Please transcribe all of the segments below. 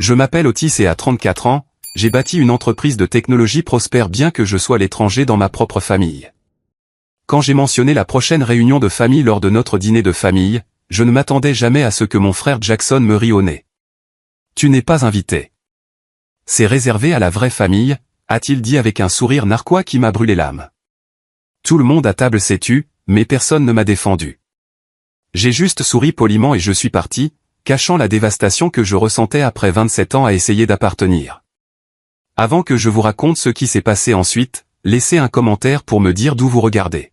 Je m'appelle Otis et à 34 ans, j'ai bâti une entreprise de technologie prospère bien que je sois l'étranger dans ma propre famille. Quand j'ai mentionné la prochaine réunion de famille lors de notre dîner de famille, je ne m'attendais jamais à ce que mon frère Jackson me rie au nez. « Tu n'es pas invité. C'est réservé à la vraie famille », a-t-il dit avec un sourire narquois qui m'a brûlé l'âme. Tout le monde à table s'est tu, mais personne ne m'a défendu. J'ai juste souri poliment et je suis parti, cachant la dévastation que je ressentais après 27 ans à essayer d'appartenir. Avant que je vous raconte ce qui s'est passé ensuite, laissez un commentaire pour me dire d'où vous regardez.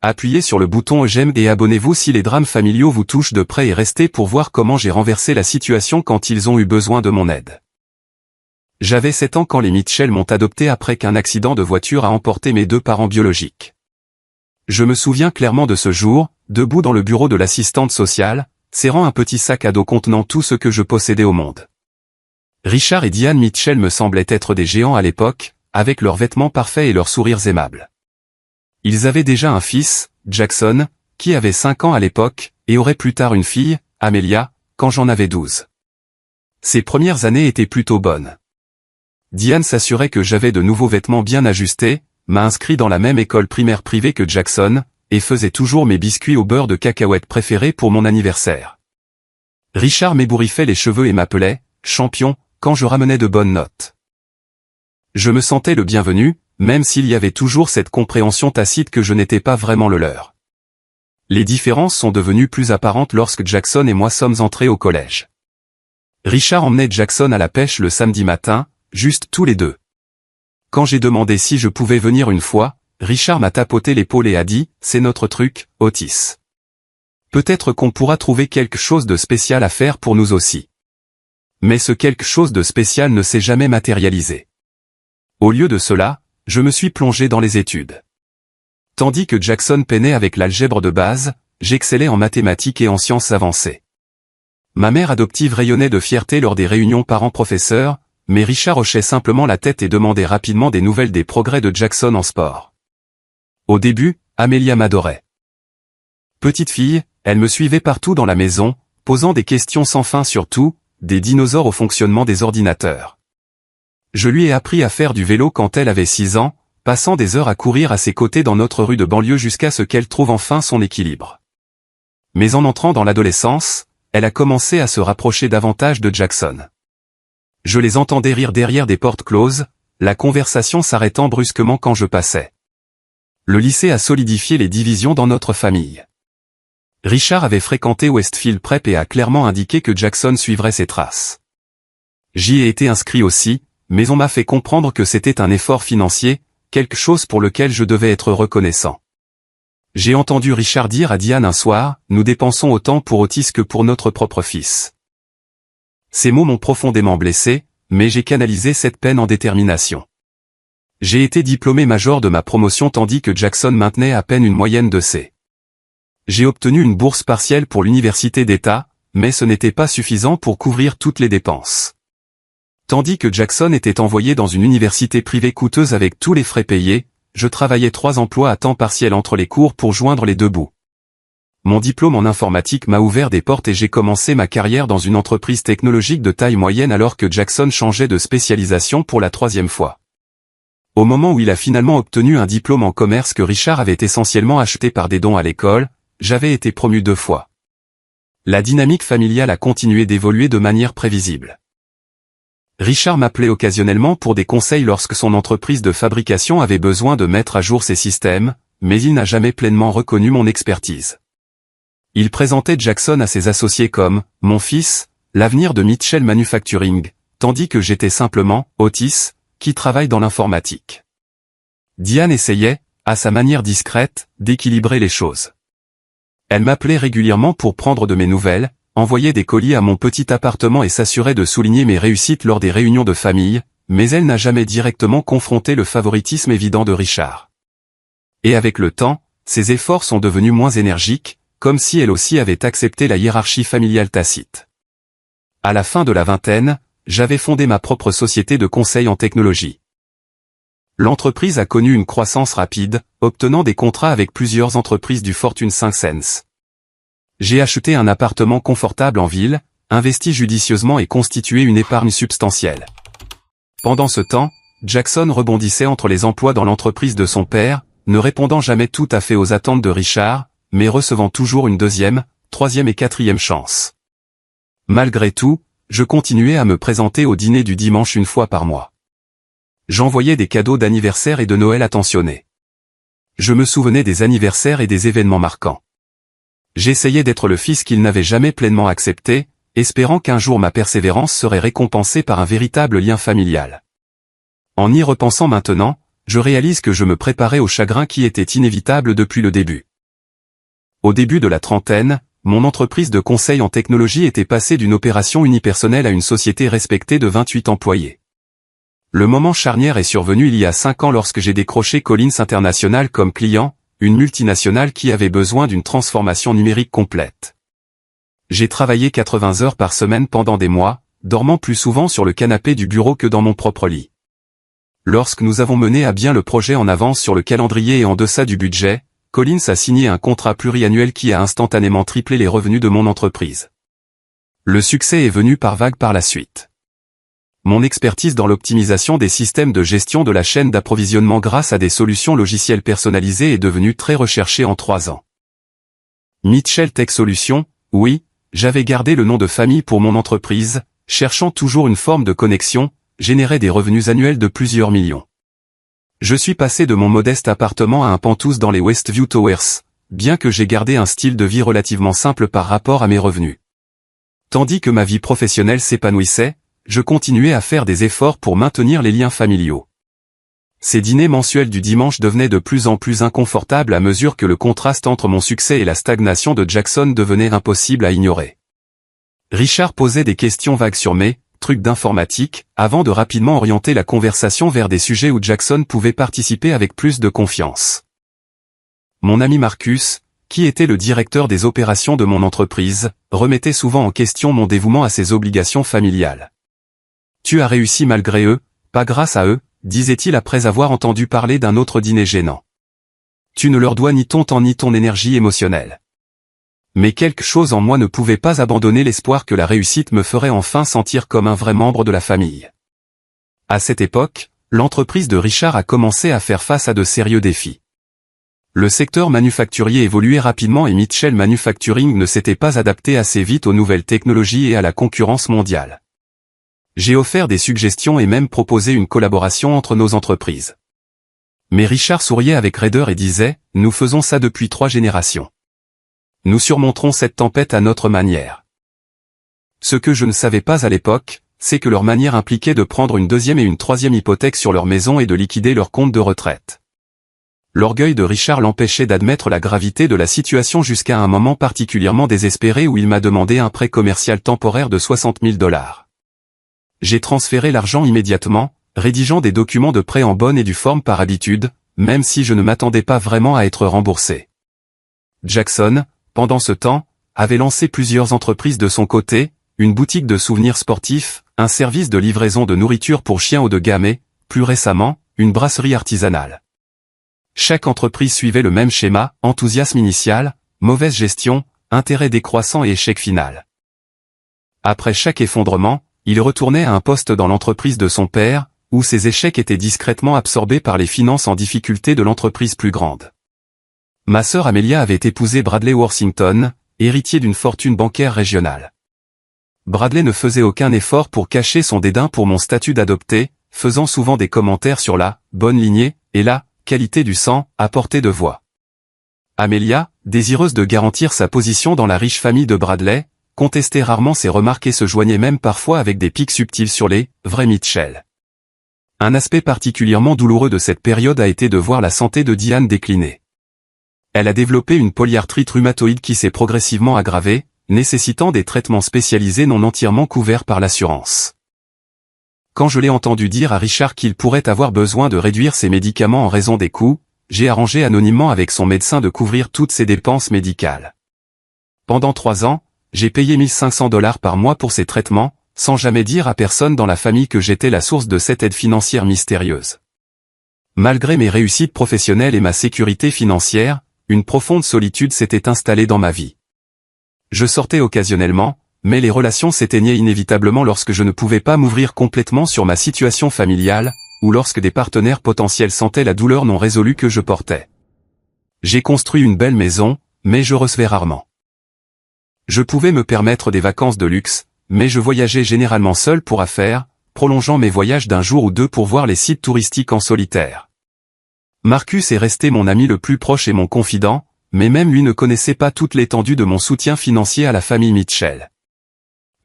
Appuyez sur le bouton j'aime et abonnez-vous si les drames familiaux vous touchent de près et restez pour voir comment j'ai renversé la situation quand ils ont eu besoin de mon aide. J'avais 7 ans quand les Mitchell m'ont adopté après qu'un accident de voiture a emporté mes 2 parents biologiques. Je me souviens clairement de ce jour, debout dans le bureau de l'assistante sociale, serrant un petit sac à dos contenant tout ce que je possédais au monde. Richard et Diane Mitchell me semblaient être des géants à l'époque, avec leurs vêtements parfaits et leurs sourires aimables. Ils avaient déjà un fils, Jackson, qui avait 5 ans à l'époque, et aurait plus tard une fille, Amelia, quand j'en avais 12. Ces premières années étaient plutôt bonnes. Diane s'assurait que j'avais de nouveaux vêtements bien ajustés, m'a inscrit dans la même école primaire privée que Jackson, et faisait toujours mes biscuits au beurre de cacahuète préférés pour mon anniversaire. Richard m'ébouriffait les cheveux et m'appelait « champion » quand je ramenais de bonnes notes. Je me sentais le bienvenu, même s'il y avait toujours cette compréhension tacite que je n'étais pas vraiment le leur. Les différences sont devenues plus apparentes lorsque Jackson et moi sommes entrés au collège. Richard emmenait Jackson à la pêche le samedi matin, juste tous les deux. Quand j'ai demandé si je pouvais venir une fois, Richard m'a tapoté l'épaule et a dit « C'est notre truc, Otis. Peut-être qu'on pourra trouver quelque chose de spécial à faire pour nous aussi. » Mais ce quelque chose de spécial ne s'est jamais matérialisé. Au lieu de cela, je me suis plongé dans les études. Tandis que Jackson peinait avec l'algèbre de base, j'excellais en mathématiques et en sciences avancées. Ma mère adoptive rayonnait de fierté lors des réunions parents-professeurs, mais Richard hochait simplement la tête et demandait rapidement des nouvelles des progrès de Jackson en sport. Au début, Amelia m'adorait. Petite fille, elle me suivait partout dans la maison, posant des questions sans fin sur tout, des dinosaures au fonctionnement des ordinateurs. Je lui ai appris à faire du vélo quand elle avait 6 ans, passant des heures à courir à ses côtés dans notre rue de banlieue jusqu'à ce qu'elle trouve enfin son équilibre. Mais en entrant dans l'adolescence, elle a commencé à se rapprocher davantage de Jackson. Je les entendais rire derrière des portes closes, la conversation s'arrêtant brusquement quand je passais. Le lycée a solidifié les divisions dans notre famille. Richard avait fréquenté Westfield Prep et a clairement indiqué que Jackson suivrait ses traces. J'y ai été inscrit aussi, mais on m'a fait comprendre que c'était un effort financier, quelque chose pour lequel je devais être reconnaissant. J'ai entendu Richard dire à Diane un soir, « Nous dépensons autant pour Otis que pour notre propre fils. » Ces mots m'ont profondément blessé, mais j'ai canalisé cette peine en détermination. J'ai été diplômé major de ma promotion tandis que Jackson maintenait à peine une moyenne de C. J'ai obtenu une bourse partielle pour l'université d'État, mais ce n'était pas suffisant pour couvrir toutes les dépenses. Tandis que Jackson était envoyé dans une université privée coûteuse avec tous les frais payés, je travaillais 3 emplois à temps partiel entre les cours pour joindre les 2 bouts. Mon diplôme en informatique m'a ouvert des portes et j'ai commencé ma carrière dans une entreprise technologique de taille moyenne alors que Jackson changeait de spécialisation pour la 3e fois. Au moment où il a finalement obtenu un diplôme en commerce que Richard avait essentiellement acheté par des dons à l'école, j'avais été promu 2 fois. La dynamique familiale a continué d'évoluer de manière prévisible. Richard m'appelait occasionnellement pour des conseils lorsque son entreprise de fabrication avait besoin de mettre à jour ses systèmes, mais il n'a jamais pleinement reconnu mon expertise. Il présentait Jackson à ses associés comme « mon fils, l'avenir de Mitchell Manufacturing », tandis que j'étais simplement « Otis », qui travaille dans l'informatique. Diane essayait, à sa manière discrète, d'équilibrer les choses. Elle m'appelait régulièrement pour prendre de mes nouvelles, envoyait des colis à mon petit appartement et s'assurait de souligner mes réussites lors des réunions de famille, mais elle n'a jamais directement confronté le favoritisme évident de Richard. Et avec le temps, ses efforts sont devenus moins énergiques, comme si elle aussi avait accepté la hiérarchie familiale tacite. À la fin de la vingtaine, j'avais fondé ma propre société de conseil en technologie. L'entreprise a connu une croissance rapide, obtenant des contrats avec plusieurs entreprises du Fortune 500. J'ai acheté un appartement confortable en ville, investi judicieusement et constitué une épargne substantielle. Pendant ce temps, Jackson rebondissait entre les emplois dans l'entreprise de son père, ne répondant jamais tout à fait aux attentes de Richard, mais recevant toujours une deuxième, troisième et quatrième chance. Malgré tout, je continuais à me présenter au dîner du dimanche une fois par mois. J'envoyais des cadeaux d'anniversaire et de Noël attentionnés. Je me souvenais des anniversaires et des événements marquants. J'essayais d'être le fils qu'il n'avait jamais pleinement accepté, espérant qu'un jour ma persévérance serait récompensée par un véritable lien familial. En y repensant maintenant, je réalise que je me préparais au chagrin qui était inévitable depuis le début. Au début de la trentaine, mon entreprise de conseil en technologie était passée d'une opération unipersonnelle à une société respectée de 28 employés. Le moment charnière est survenu il y a 5 ans lorsque j'ai décroché Collins International comme client, une multinationale qui avait besoin d'une transformation numérique complète. J'ai travaillé 80 heures par semaine pendant des mois, dormant plus souvent sur le canapé du bureau que dans mon propre lit. Lorsque nous avons mené à bien le projet en avance sur le calendrier et en deçà du budget, Collins a signé un contrat pluriannuel qui a instantanément triplé les revenus de mon entreprise. Le succès est venu par vagues par la suite. Mon expertise dans l'optimisation des systèmes de gestion de la chaîne d'approvisionnement grâce à des solutions logicielles personnalisées est devenue très recherchée en 3 ans. Mitchell Tech Solutions, oui, j'avais gardé le nom de famille pour mon entreprise, cherchant toujours une forme de connexion, générait des revenus annuels de plusieurs millions. Je suis passé de mon modeste appartement à un penthouse dans les Westview Towers, bien que j'ai gardé un style de vie relativement simple par rapport à mes revenus. Tandis que ma vie professionnelle s'épanouissait, je continuais à faire des efforts pour maintenir les liens familiaux. Ces dîners mensuels du dimanche devenaient de plus en plus inconfortables à mesure que le contraste entre mon succès et la stagnation de Jackson devenait impossible à ignorer. Richard posait des questions vagues sur mes trucs d'informatique, avant de rapidement orienter la conversation vers des sujets où Jackson pouvait participer avec plus de confiance. Mon ami Marcus, qui était le directeur des opérations de mon entreprise, remettait souvent en question mon dévouement à ses obligations familiales. « Tu as réussi malgré eux, pas grâce à eux », disait-il après avoir entendu parler d'un autre dîner gênant. « Tu ne leur dois ni ton temps ni ton énergie émotionnelle. » Mais quelque chose en moi ne pouvait pas abandonner l'espoir que la réussite me ferait enfin sentir comme un vrai membre de la famille. À cette époque, l'entreprise de Richard a commencé à faire face à de sérieux défis. Le secteur manufacturier évoluait rapidement et Mitchell Manufacturing ne s'était pas adapté assez vite aux nouvelles technologies et à la concurrence mondiale. J'ai offert des suggestions et même proposé une collaboration entre nos entreprises. Mais Richard souriait avec raideur et disait « Nous faisons ça depuis 3 générations. Nous surmonterons cette tempête à notre manière. » Ce que je ne savais pas à l'époque, c'est que leur manière impliquait de prendre une deuxième et une troisième hypothèque sur leur maison et de liquider leur compte de retraite. L'orgueil de Richard l'empêchait d'admettre la gravité de la situation jusqu'à un moment particulièrement désespéré où il m'a demandé un prêt commercial temporaire de $60 000. J'ai transféré l'argent immédiatement, rédigeant des documents de prêt en bonne et due forme par habitude, même si je ne m'attendais pas vraiment à être remboursé. Jackson, pendant ce temps, avait lancé plusieurs entreprises de son côté, une boutique de souvenirs sportifs, un service de livraison de nourriture pour chiens haut de gamme et, plus récemment, une brasserie artisanale. Chaque entreprise suivait le même schéma, enthousiasme initial, mauvaise gestion, intérêt décroissant et échec final. Après chaque effondrement, il retournait à un poste dans l'entreprise de son père, où ses échecs étaient discrètement absorbés par les finances en difficulté de l'entreprise plus grande. Ma sœur Amelia avait épousé Bradley Worthington, héritier d'une fortune bancaire régionale. Bradley ne faisait aucun effort pour cacher son dédain pour mon statut d'adopté, faisant souvent des commentaires sur la « bonne lignée » et la « qualité du sang » à portée de voix. Amelia, désireuse de garantir sa position dans la riche famille de Bradley, contestait rarement ses remarques et se joignait même parfois avec des pics subtils sur les « vrais Mitchell ». Un aspect particulièrement douloureux de cette période a été de voir la santé de Diane décliner. Elle a développé une polyarthrite rhumatoïde qui s'est progressivement aggravée, nécessitant des traitements spécialisés non entièrement couverts par l'assurance. Quand je l'ai entendu dire à Richard qu'il pourrait avoir besoin de réduire ses médicaments en raison des coûts, j'ai arrangé anonymement avec son médecin de couvrir toutes ses dépenses médicales. Pendant 3 ans, j'ai payé $1 500 par mois pour ces traitements, sans jamais dire à personne dans la famille que j'étais la source de cette aide financière mystérieuse. Malgré mes réussites professionnelles et ma sécurité financière, une profonde solitude s'était installée dans ma vie. Je sortais occasionnellement, mais les relations s'éteignaient inévitablement lorsque je ne pouvais pas m'ouvrir complètement sur ma situation familiale, ou lorsque des partenaires potentiels sentaient la douleur non résolue que je portais. J'ai construit une belle maison, mais je recevais rarement. Je pouvais me permettre des vacances de luxe, mais je voyageais généralement seul pour affaires, prolongeant mes voyages d'un jour ou deux pour voir les sites touristiques en solitaire. Marcus est resté mon ami le plus proche et mon confident, mais même lui ne connaissait pas toute l'étendue de mon soutien financier à la famille Mitchell.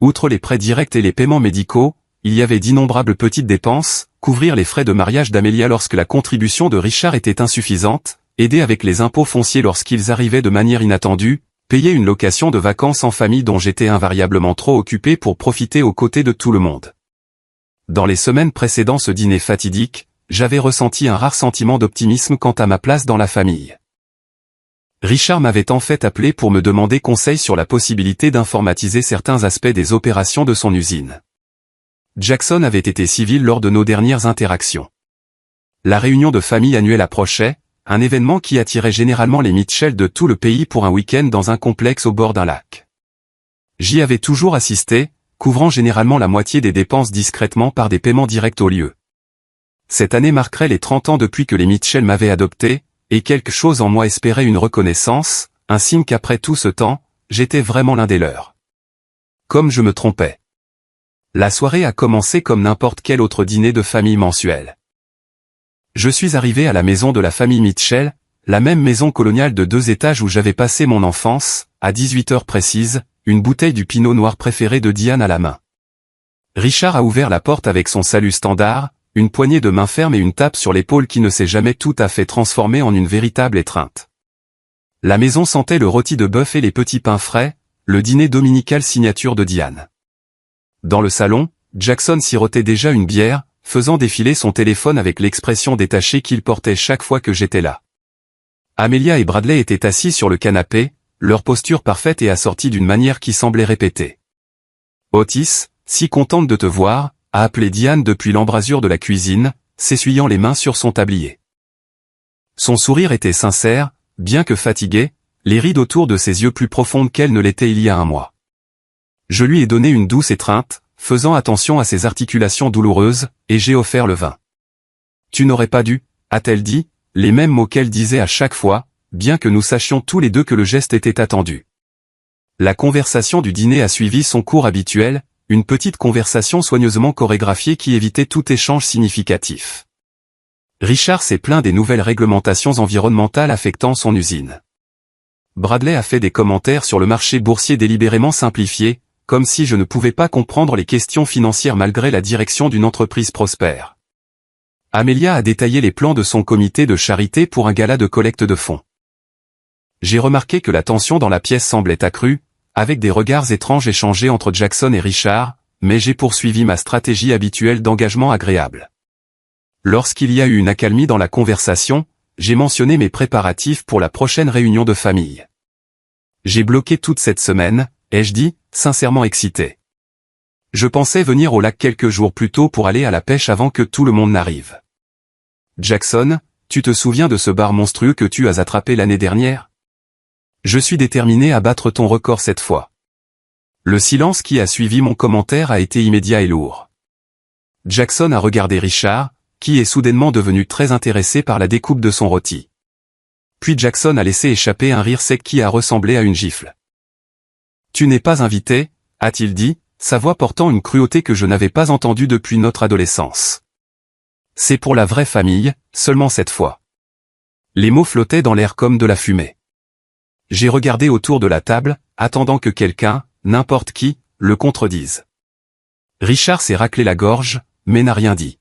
Outre les prêts directs et les paiements médicaux, il y avait d'innombrables petites dépenses, couvrir les frais de mariage d'Amelia lorsque la contribution de Richard était insuffisante, aider avec les impôts fonciers lorsqu'ils arrivaient de manière inattendue, payer une location de vacances en famille dont j'étais invariablement trop occupé pour profiter aux côtés de tout le monde. Dans les semaines précédant ce dîner fatidique, j'avais ressenti un rare sentiment d'optimisme quant à ma place dans la famille. Richard m'avait en fait appelé pour me demander conseil sur la possibilité d'informatiser certains aspects des opérations de son usine. Jackson avait été civil lors de nos dernières interactions. La réunion de famille annuelle approchait, un événement qui attirait généralement les Mitchell de tout le pays pour un week-end dans un complexe au bord d'un lac. J'y avais toujours assisté, couvrant généralement la moitié des dépenses discrètement par des paiements directs au lieu. Cette année marquerait les 30 ans depuis que les Mitchell m'avaient adopté, et quelque chose en moi espérait une reconnaissance, un signe qu'après tout ce temps, j'étais vraiment l'un des leurs. Comme je me trompais. La soirée a commencé comme n'importe quel autre dîner de famille mensuel. Je suis arrivé à la maison de la famille Mitchell, la même maison coloniale de 2 étages où j'avais passé mon enfance, à 18 heures précises, une bouteille du pinot noir préféré de Diane à la main. Richard a ouvert la porte avec son salut standard, une poignée de main ferme et une tape sur l'épaule qui ne s'est jamais tout à fait transformée en une véritable étreinte. La maison sentait le rôti de bœuf et les petits pains frais, le dîner dominical signature de Diane. Dans le salon, Jackson sirotait déjà une bière, faisant défiler son téléphone avec l'expression détachée qu'il portait chaque fois que j'étais là. Amelia et Bradley étaient assis sur le canapé, leur posture parfaite et assortie d'une manière qui semblait répéter. Otis, si contente de te voir, a appelé Diane depuis l'embrasure de la cuisine, s'essuyant les mains sur son tablier. Son sourire était sincère, bien que fatigué, les rides autour de ses yeux plus profondes qu'elle ne l'étaient il y a un mois. Je lui ai donné une douce étreinte, faisant attention à ses articulations douloureuses, et j'ai offert le vin. Tu n'aurais pas dû, a-t-elle dit, les mêmes mots qu'elle disait à chaque fois, bien que nous sachions tous les deux que le geste était attendu. La conversation du dîner a suivi son cours habituel, une petite conversation soigneusement chorégraphiée qui évitait tout échange significatif. Richard s'est plaint des nouvelles réglementations environnementales affectant son usine. Bradley a fait des commentaires sur le marché boursier délibérément simplifié, comme si je ne pouvais pas comprendre les questions financières malgré la direction d'une entreprise prospère. Amelia a détaillé les plans de son comité de charité pour un gala de collecte de fonds. J'ai remarqué que la tension dans la pièce semblait accrue, avec des regards étranges échangés entre Jackson et Richard, mais j'ai poursuivi ma stratégie habituelle d'engagement agréable. Lorsqu'il y a eu une accalmie dans la conversation, j'ai mentionné mes préparatifs pour la prochaine réunion de famille. J'ai bloqué toute cette semaine, ai-je dit, sincèrement excité. Je pensais venir au lac quelques jours plus tôt pour aller à la pêche avant que tout le monde n'arrive. Jackson, tu te souviens de ce bar monstrueux que tu as attrapé l'année dernière ? Je suis déterminé à battre ton record cette fois. Le silence qui a suivi mon commentaire a été immédiat et lourd. Jackson a regardé Richard, qui est soudainement devenu très intéressé par la découpe de son rôti. Puis Jackson a laissé échapper un rire sec qui a ressemblé à une gifle. Tu n'es pas invité, a-t-il dit, sa voix portant une cruauté que je n'avais pas entendue depuis notre adolescence. C'est pour la vraie famille, seulement cette fois. Les mots flottaient dans l'air comme de la fumée. J'ai regardé autour de la table, attendant que quelqu'un, n'importe qui, le contredise. Richard s'est raclé la gorge, mais n'a rien dit.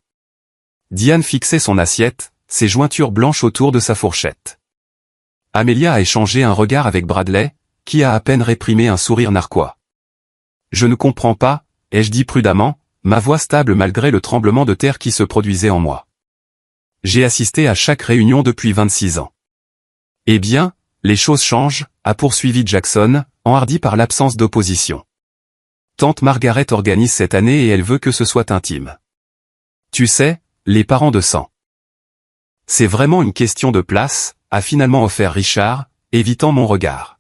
Diane fixait son assiette, ses jointures blanches autour de sa fourchette. Amelia a échangé un regard avec Bradley, qui a à peine réprimé un sourire narquois. Je ne comprends pas, ai-je dit prudemment, ma voix stable malgré le tremblement de terre qui se produisait en moi. J'ai assisté à chaque réunion depuis 26 ans. Eh bien, les choses changent, a poursuivi Jackson, enhardi par l'absence d'opposition. Tante Margaret organise cette année et elle veut que ce soit intime. Tu sais, les parents de sang. C'est vraiment une question de place, a finalement offert Richard, évitant mon regard.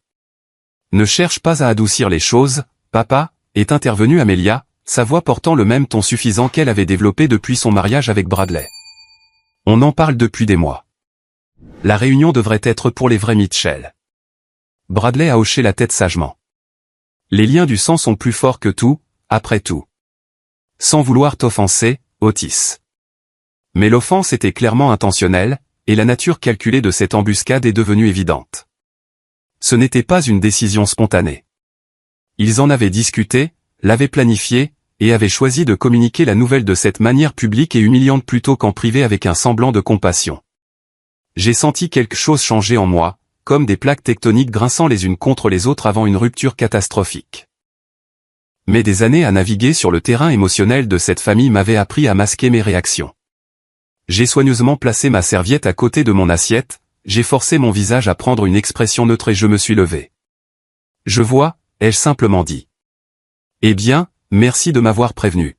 Ne cherche pas à adoucir les choses, papa, est intervenue Amelia, sa voix portant le même ton suffisant qu'elle avait développé depuis son mariage avec Bradley. On en parle depuis des mois. La réunion devrait être pour les vrais Mitchell. Bradley a hoché la tête sagement. Les liens du sang sont plus forts que tout, après tout. Sans vouloir t'offenser, Otis. Mais l'offense était clairement intentionnelle, et la nature calculée de cette embuscade est devenue évidente. Ce n'était pas une décision spontanée. Ils en avaient discuté, l'avaient planifié, et avaient choisi de communiquer la nouvelle de cette manière publique et humiliante plutôt qu'en privé avec un semblant de compassion. J'ai senti quelque chose changer en moi, comme des plaques tectoniques grinçant les unes contre les autres avant une rupture catastrophique. Mais des années à naviguer sur le terrain émotionnel de cette famille m'avaient appris à masquer mes réactions. J'ai soigneusement placé ma serviette à côté de mon assiette, j'ai forcé mon visage à prendre une expression neutre et je me suis levé. Je vois, ai-je simplement dit. Eh bien, merci de m'avoir prévenu.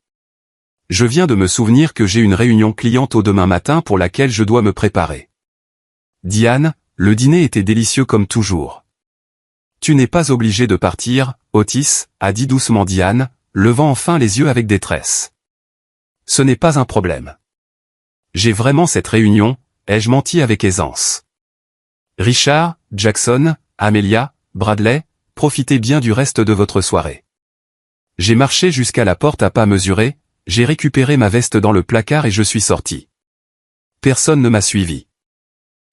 Je viens de me souvenir que j'ai une réunion cliente au demain matin pour laquelle je dois me préparer. Diane, le dîner était délicieux comme toujours. Tu n'es pas obligé de partir, Otis, a dit doucement Diane, levant enfin les yeux avec détresse. Ce n'est pas un problème. J'ai vraiment cette réunion, ai-je menti avec aisance. Richard, Jackson, Amelia, Bradley, profitez bien du reste de votre soirée. J'ai marché jusqu'à la porte à pas mesurés, j'ai récupéré ma veste dans le placard et je suis sorti. Personne ne m'a suivi.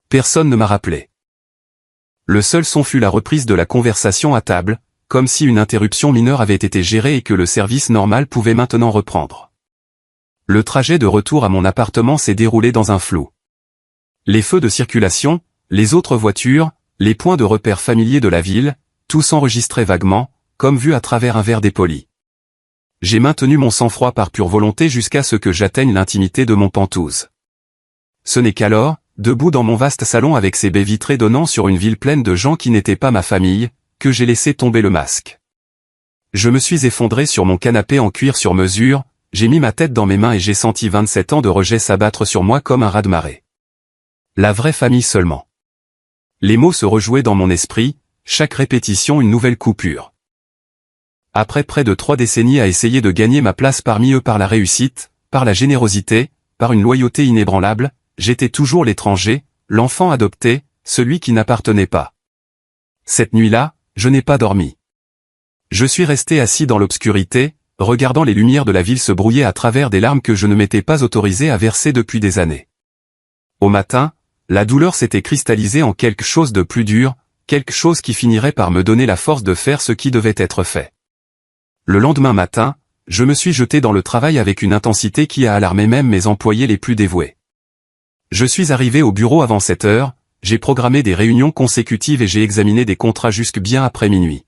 Personne ne m'a rappelé. Le seul son fut la reprise de la conversation à table, comme si une interruption mineure avait été gérée et que le service normal pouvait maintenant reprendre. Le trajet de retour à mon appartement s'est déroulé dans un flou. Les feux de circulation, les autres voitures, les points de repère familiers de la ville, tout s'enregistrait vaguement, comme vu à travers un verre dépoli. J'ai maintenu mon sang-froid par pure volonté jusqu'à ce que j'atteigne l'intimité de mon Penthouse. Ce n'est qu'alors, debout dans mon vaste salon avec ses baies vitrées donnant sur une ville pleine de gens qui n'étaient pas ma famille, que j'ai laissé tomber le masque. Je me suis effondré sur mon canapé en cuir sur mesure, j'ai mis ma tête dans mes mains et j'ai senti 27 ans de rejet s'abattre sur moi comme un raz-de-marée. La vraie famille seulement. Les mots se rejouaient dans mon esprit, chaque répétition une nouvelle coupure. Après près de 3 décennies à essayer de gagner ma place parmi eux par la réussite, par la générosité, par une loyauté inébranlable, j'étais toujours l'étranger, l'enfant adopté, celui qui n'appartenait pas. Cette nuit-là, je n'ai pas dormi. Je suis resté assis dans l'obscurité, regardant les lumières de la ville se brouiller à travers des larmes que je ne m'étais pas autorisé à verser depuis des années. Au matin, la douleur s'était cristallisée en quelque chose de plus dur, quelque chose qui finirait par me donner la force de faire ce qui devait être fait. Le lendemain matin, je me suis jeté dans le travail avec une intensité qui a alarmé même mes employés les plus dévoués. Je suis arrivé au bureau avant 7 heures, j'ai programmé des réunions consécutives et j'ai examiné des contrats jusque bien après minuit.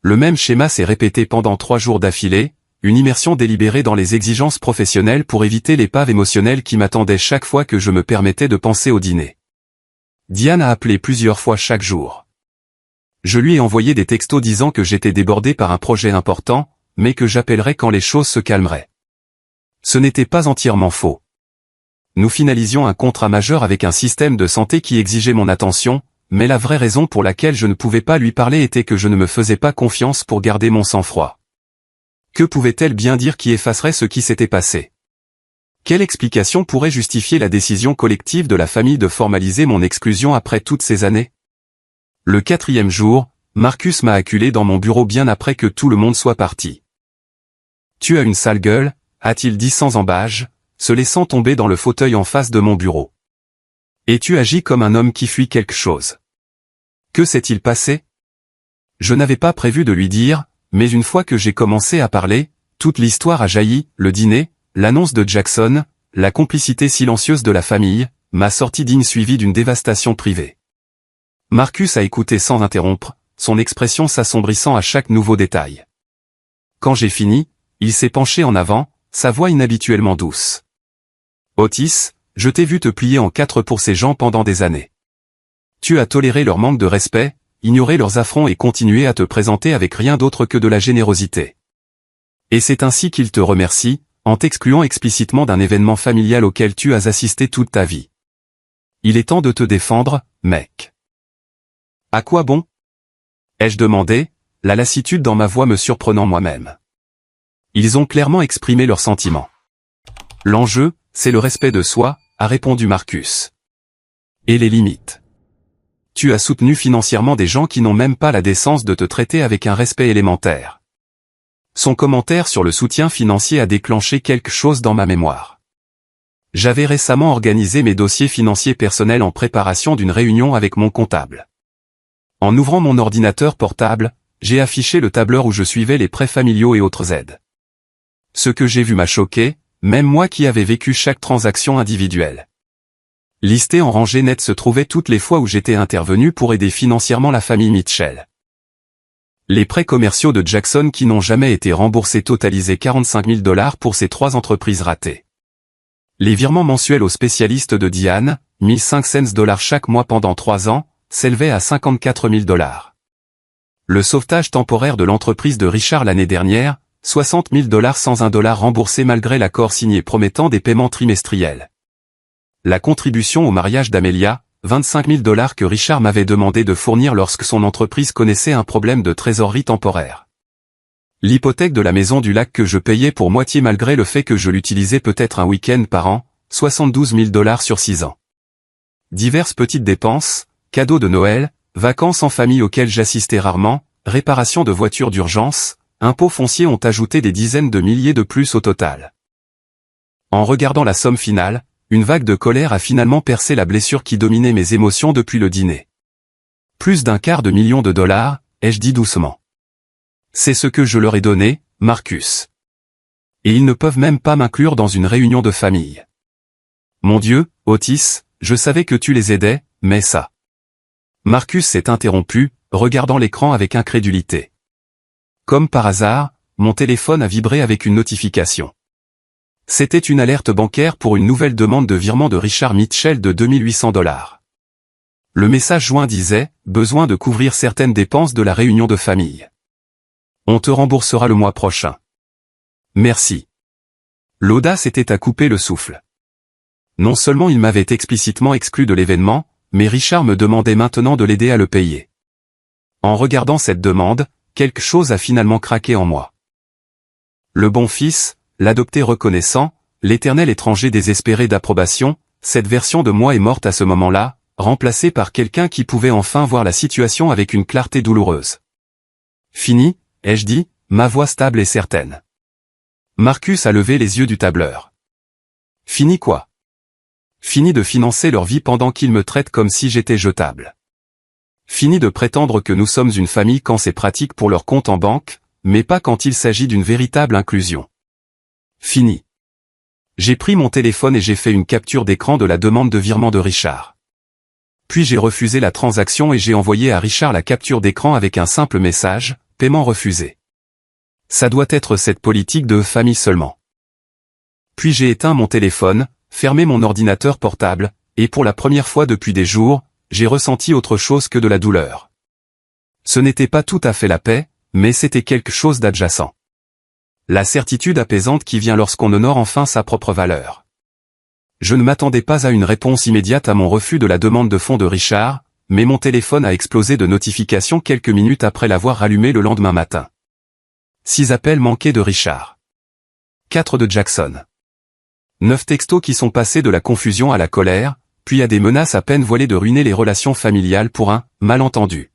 Le même schéma s'est répété pendant 3 jours d'affilée, une immersion délibérée dans les exigences professionnelles pour éviter l'épave émotionnelle qui m'attendait chaque fois que je me permettais de penser au dîner. Diane a appelé plusieurs fois chaque jour. Je lui ai envoyé des textos disant que j'étais débordé par un projet important, mais que j'appellerais quand les choses se calmeraient. Ce n'était pas entièrement faux. Nous finalisions un contrat majeur avec un système de santé qui exigeait mon attention, mais la vraie raison pour laquelle je ne pouvais pas lui parler était que je ne me faisais pas confiance pour garder mon sang-froid. Que pouvait-elle bien dire qui effacerait ce qui s'était passé? Quelle explication pourrait justifier la décision collective de la famille de formaliser mon exclusion après toutes ces années? Le 4e jour, Marcus m'a acculé dans mon bureau bien après que tout le monde soit parti. « Tu as une sale gueule », a-t-il dit sans embâche, se laissant tomber dans le fauteuil en face de mon bureau. « Et tu agis comme un homme qui fuit quelque chose. » Que s'est-il passé? Je n'avais pas prévu de lui dire, mais une fois que j'ai commencé à parler, toute l'histoire a jailli, le dîner, l'annonce de Jackson, la complicité silencieuse de la famille, ma sortie digne suivie d'une dévastation privée. Marcus a écouté sans interrompre, son expression s'assombrissant à chaque nouveau détail. Quand j'ai fini, il s'est penché en avant, sa voix inhabituellement douce. « Otis, je t'ai vu te plier en 4 pour ces gens pendant des années. Tu as toléré leur manque de respect, ignoré leurs affronts et continué à te présenter avec rien d'autre que de la générosité. Et c'est ainsi qu'ils te remercient, en t'excluant explicitement d'un événement familial auquel tu as assisté toute ta vie. Il est temps de te défendre, mec. » À quoi bon? Ai-je demandé, la lassitude dans ma voix me surprenant moi-même. Ils ont clairement exprimé leurs sentiments. L'enjeu, c'est le respect de soi, a répondu Marcus. Et les limites. Tu as soutenu financièrement des gens qui n'ont même pas la décence de te traiter avec un respect élémentaire. Son commentaire sur le soutien financier a déclenché quelque chose dans ma mémoire. J'avais récemment organisé mes dossiers financiers personnels en préparation d'une réunion avec mon comptable. En ouvrant mon ordinateur portable, j'ai affiché le tableur où je suivais les prêts familiaux et autres aides. Ce que j'ai vu m'a choqué, même moi qui avais vécu chaque transaction individuelle. Listé en rangée nette se trouvaient toutes les fois où j'étais intervenu pour aider financièrement la famille Mitchell. Les prêts commerciaux de Jackson qui n'ont jamais été remboursés totalisaient 45 000 $ pour ces 3 entreprises ratées. Les virements mensuels aux spécialistes de Diane, 1500 $ chaque mois pendant 3 ans, s'élevaient à 54 000 $. Le sauvetage temporaire de l'entreprise de Richard l'année dernière, 60 000 $ sans $1 remboursé malgré l'accord signé promettant des paiements trimestriels. La contribution au mariage d'Amelia, 25 000 $ que Richard m'avait demandé de fournir lorsque son entreprise connaissait un problème de trésorerie temporaire. L'hypothèque de la maison du lac que je payais pour moitié malgré le fait que je l'utilisais peut-être un week-end par an, 72 000 $ sur 6 ans. Diverses petites dépenses, cadeaux de Noël, vacances en famille auxquelles j'assistais rarement, réparation de voitures d'urgence, impôts fonciers ont ajouté des dizaines de milliers de plus au total. En regardant la somme finale, une vague de colère a finalement percé la blessure qui dominait mes émotions depuis le dîner. Plus d'1/4 de million de $, ai-je dit doucement. C'est ce que je leur ai donné, Marcus. Et ils ne peuvent même pas m'inclure dans une réunion de famille. Mon Dieu, Otis, je savais que tu les aidais, mais ça. Marcus s'est interrompu, regardant l'écran avec incrédulité. Comme par hasard, mon téléphone a vibré avec une notification. C'était une alerte bancaire pour une nouvelle demande de virement de Richard Mitchell de 2800 $. Le message joint disait « Besoin de couvrir certaines dépenses de la réunion de famille. On te remboursera le mois prochain. Merci. » L'audace était à couper le souffle. Non seulement il m'avait explicitement exclu de l'événement, mais Richard me demandait maintenant de l'aider à le payer. En regardant cette demande, quelque chose a finalement craqué en moi. Le bon fils, l'adopté reconnaissant, l'éternel étranger désespéré d'approbation, cette version de moi est morte à ce moment-là, remplacée par quelqu'un qui pouvait enfin voir la situation avec une clarté douloureuse. Fini, ai-je dit, ma voix stable et certaine. Marcus a levé les yeux du tableur. Fini quoi? Fini de financer leur vie pendant qu'ils me traitent comme si j'étais jetable. Fini de prétendre que nous sommes une famille quand c'est pratique pour leur compte en banque, mais pas quand il s'agit d'une véritable inclusion. Fini. J'ai pris mon téléphone et j'ai fait une capture d'écran de la demande de virement de Richard. Puis j'ai refusé la transaction et j'ai envoyé à Richard la capture d'écran avec un simple message, paiement refusé. Ça doit être cette politique de famille seulement. Puis j'ai éteint mon téléphone, fermé mon ordinateur portable, et pour la première fois depuis des jours, j'ai ressenti autre chose que de la douleur. Ce n'était pas tout à fait la paix, mais c'était quelque chose d'adjacent. La certitude apaisante qui vient lorsqu'on honore enfin sa propre valeur. Je ne m'attendais pas à une réponse immédiate à mon refus de la demande de fonds de Richard, mais mon téléphone a explosé de notifications quelques minutes après l'avoir rallumé le lendemain matin. 6 appels manqués de Richard. 4 de Jackson. 9 textos qui sont passés de la confusion à la colère, puis à des menaces à peine voilées de ruiner les relations familiales pour un malentendu.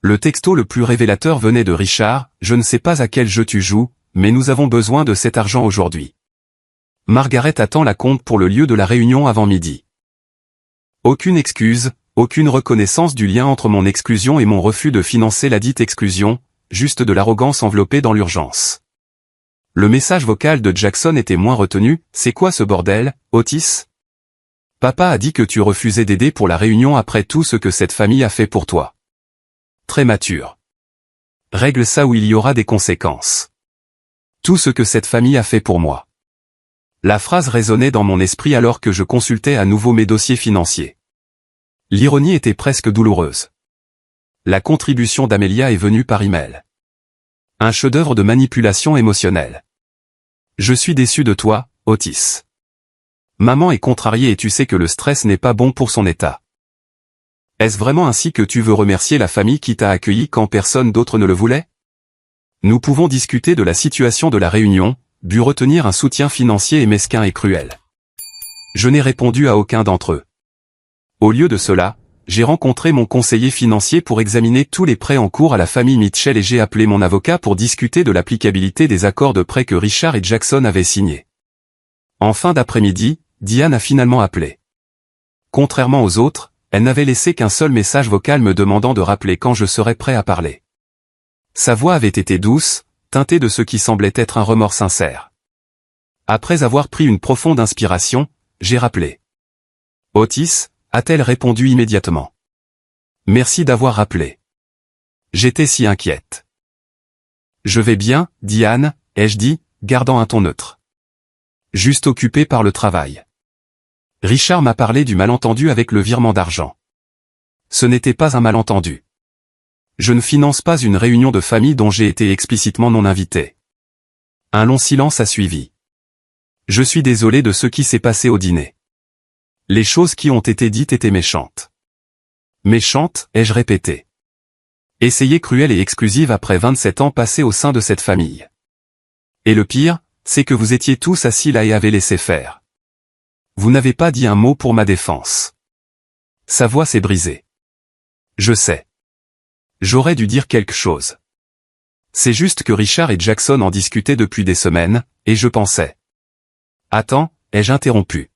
Le texto le plus révélateur venait de Richard, je ne sais pas à quel jeu tu joues, mais nous avons besoin de cet argent aujourd'hui. Margaret attend la compte pour le lieu de la réunion avant midi. Aucune excuse, aucune reconnaissance du lien entre mon exclusion et mon refus de financer la dite exclusion, juste de l'arrogance enveloppée dans l'urgence. Le message vocal de Jackson était moins retenu, c'est quoi ce bordel, Otis? Papa a dit que tu refusais d'aider pour la réunion après tout ce que cette famille a fait pour toi. Très mature. Règle ça ou il y aura des conséquences. Tout ce que cette famille a fait pour moi. La phrase résonnait dans mon esprit alors que je consultais à nouveau mes dossiers financiers. L'ironie était presque douloureuse. La contribution d'Amelia est venue par email. Un chef-d'œuvre de manipulation émotionnelle. Je suis déçu de toi, Otis. Maman est contrariée et tu sais que le stress n'est pas bon pour son état. Est-ce vraiment ainsi que tu veux remercier la famille qui t'a accueilli quand personne d'autre ne le voulait? Nous pouvons discuter de la situation de la réunion, but retenir un soutien financier et mesquin et cruel. Je n'ai répondu à aucun d'entre eux. Au lieu de cela, j'ai rencontré mon conseiller financier pour examiner tous les prêts en cours à la famille Mitchell et j'ai appelé mon avocat pour discuter de l'applicabilité des accords de prêt que Richard et Jackson avaient signés. En fin d'après-midi, Diane a finalement appelé. Contrairement aux autres, elle n'avait laissé qu'un seul message vocal me demandant de rappeler quand je serais prêt à parler. Sa voix avait été douce, teintée de ce qui semblait être un remords sincère. Après avoir pris une profonde inspiration, j'ai rappelé. Otis, a-t-elle répondu immédiatement. Merci d'avoir rappelé. J'étais si inquiète. Je vais bien, Diane, ai-je dit, gardant un ton neutre. Juste occupé par le travail. Richard m'a parlé du malentendu avec le virement d'argent. Ce n'était pas un malentendu. Je ne finance pas une réunion de famille dont j'ai été explicitement non invité. Un long silence a suivi. Je suis désolé de ce qui s'est passé au dîner. Les choses qui ont été dites étaient méchantes. Méchantes, ai-je répété. Essayée cruelle et exclusive après 27 ans passés au sein de cette famille. Et le pire, c'est que vous étiez tous assis là et avez laissé faire. Vous n'avez pas dit un mot pour ma défense. Sa voix s'est brisée. Je sais. J'aurais dû dire quelque chose. C'est juste que Richard et Jackson en discutaient depuis des semaines, et je pensais. Attends, ai-je interrompu.